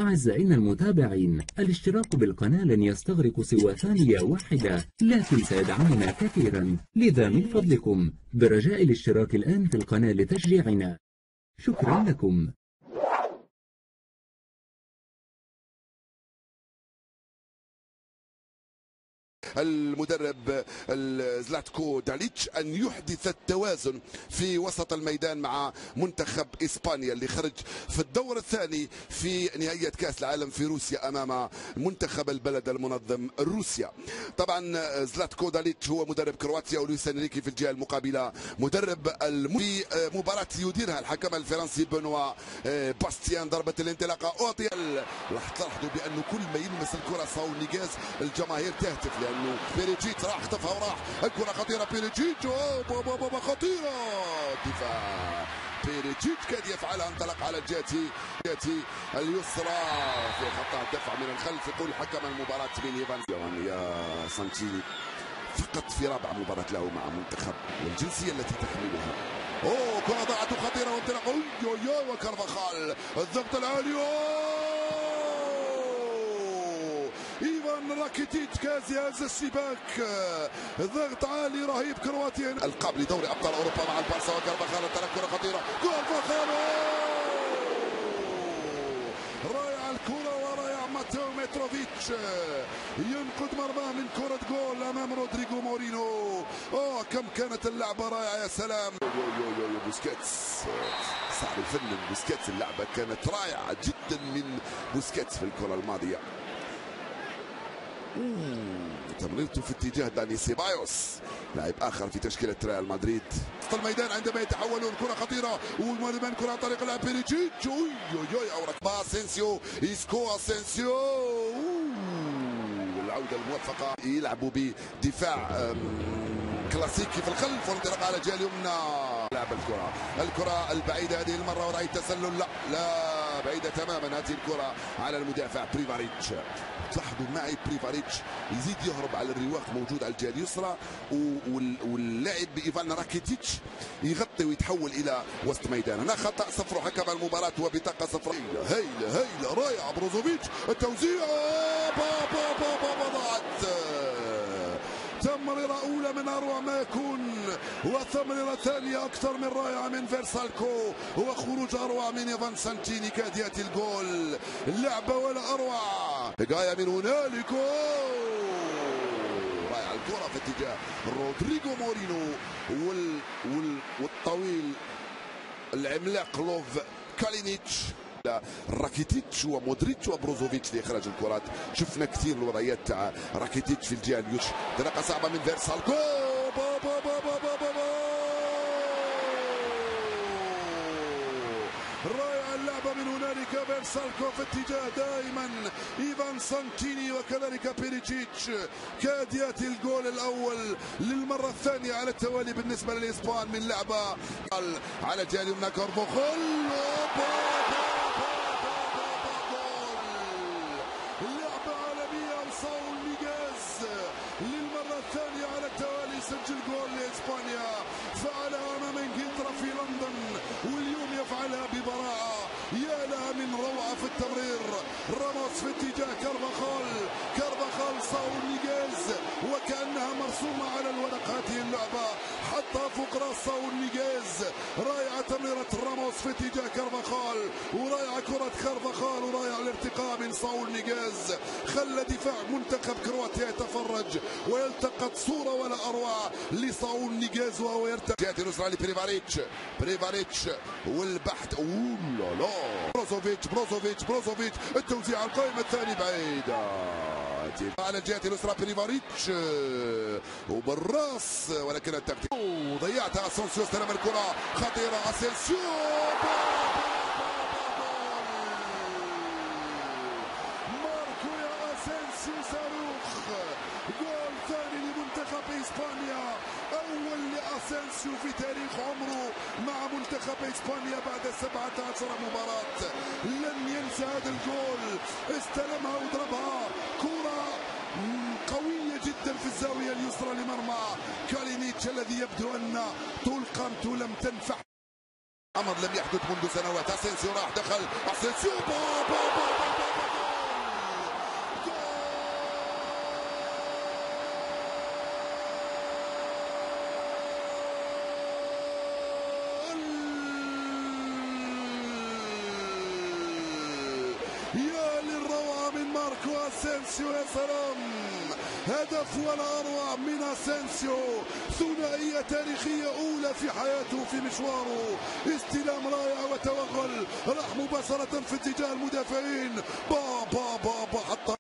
أعزائنا المتابعين، الاشتراك بالقناة لن يستغرق سوى ثانية واحدة، لكن سيدعمنا كثيرا، لذا من فضلكم برجاء الاشتراك الآن في القناة لتشجيعنا. شكرا لكم. المدرب زلاتكو داليتش أن يحدث التوازن في وسط الميدان مع منتخب إسبانيا اللي خرج في الدور الثاني في نهائية كأس العالم في روسيا أمام منتخب البلد المنظم روسيا. طبعا زلاتكو داليتش هو مدرب كرواتيا، ولويس انريكي في الجهة المقابلة مدرب في مباراة يديرها الحكم الفرنسي بنوا باستيان. ضربة الانطلاقة أعطي. لاحظوا بأنه كل ما يلمس الكرة ساول نيغاز الجماهير تهتف، لأنه بيريتشيتش راح اختفى وراح. الكرة خطيرة بيريتشيتش، خطيرة. دفاع بيريتشيتش كاد يفعلها، انطلق على الجهة اليسرى في خط الدفع من الخلف. يقول حكم المباراة بين ايفان يا سانتيني فقط في رابع مباراة له مع منتخب والجنسية التي تحملها. كرة ضاعت خطيرة وانطلاق وكارفاخال الضغط العالي. ايفان راكيتيتش كاز يهز الشباك، ضغط عالي رهيب كرواتيا. القاب لدوري ابطال اوروبا مع البارسا وكارفاخال. كرة خطيرة كارفاخال، رائع الكرة ورائع ماتيو متروفيتش ينقذ مرماه من كرة جول امام رودريغو مورينو. كم كانت اللعبة رائعة، يا سلام. بوسكيتس صاحب الفن بوسكيتس، اللعبة كانت رائعة جدا من بوسكيتس في الكرة الماضية. تمريرته في اتجاه داني سيبايوس، لاعب اخر في تشكيله ريال مدريد. وسط الميدان عندما يتحولون، كره خطيره والمرمى كره عن طريق لاعب بيريتشيتش. اورك اسينسيو، اسكو اسينسيو. العوده الموفقه. يلعبوا بدفاع كلاسيكي في الخلف، وانطلاق على الجهه اليمنى. لعب الكره البعيده هذه المره وراي التسلل. لا بعيده تماما هذه الكره على المدافع بريفاريتش. تلاحظوا معي بريفاريتش يزيد يهرب على الرواق، موجود على الجهه اليسرى، واللاعب ايفان راكيتيتش يغطي ويتحول الى وسط ميدان. هنا خطا صفر، حكم المباراه وبطاقه صفراء. هيله رائع بروزوفيتش، التوزيع ضاعت. تمريرة أولى من أروع ما يكون، وتمريرة ثانية أكثر من رائعة من فيرسالكو، وخروج أروع من إيفان سانتيني. كاد يأتي الجول، اللعبة ولا أروع. جاية من هنالك، رائعة الكرة في اتجاه رودريغو مورينو والطويل العملاق لوف كالينيتش. راكيتيتش ومودريتش وبروزوفيتش اللي اخرج الكرات. شفنا كثير الوضعيات تاع راكيتيتش في الجهه اليسرى. انطلاقه صعبه من فيرسالكو، رائع اللعبه من هنالك. فيرسالكو في اتجاه دائما ايفان سانتيني وكذلك بيريتشيتش. كاد ياتي الجول الاول للمره الثانيه على التوالي بالنسبه للاسبان من لعبه على الجهه اليمنى. كارفاخال، لعبة عالمية وساول نيغاز للمرة الثانية على التوالي يسجل جول لإسبانيا. فعلها أمام إنجلترا في لندن، واليوم يفعلها ببراعة. يا لها من روعة في التمرير. راموس في اتجاه كارفاخال ساول نيغاز، وكأنها مرسومة على الورق هذه اللعبة، حطها فوق راس ساول نيغاز. رائعة تمريرة راموس في اتجاه كارفاخال، ورائعة كرة كارفاخال، ورائع الارتقاء من ساول نيغاز. خلى دفاع منتخب كرواتيا يتفرج ويلتقط صورة ولا أروع لساول نيغاز وهو يرتقي. جهة اليسرى لبريفاريتش والبحث. لا بروزوفيتش التوزيع القائمة الثاني بعيدة على الجهة اليسرى. بريفاريتش وبالراس، ولكن التكتيك ضيعتها. اسينسيو استلم الكرة خطيرة. اسينسيو ماركو يا اسينسيو، صاروخ. جول ثاني لمنتخب اسبانيا، اول لاسينسيو في تاريخ عمره مع منتخب اسبانيا بعد 17 مباراة. لن ينسى هذا الجول، استلمها وضربها كرة قوية جدا في الزاوية اليسرى لمرمى كالينيتش، الذي يبدو أن طول قامته لم تنفع. أمر لم يحدث منذ سنوات. اسينسيو راح دخل، اسينسيو يا للروعة من ماركو اسينسيو، يا سلام، هدف ولا اروع من اسينسيو، ثنائية تاريخية اولى في حياته في مشواره، استلام رائع وتوغل راح مباشرة في اتجاه المدافعين، با با با با حتى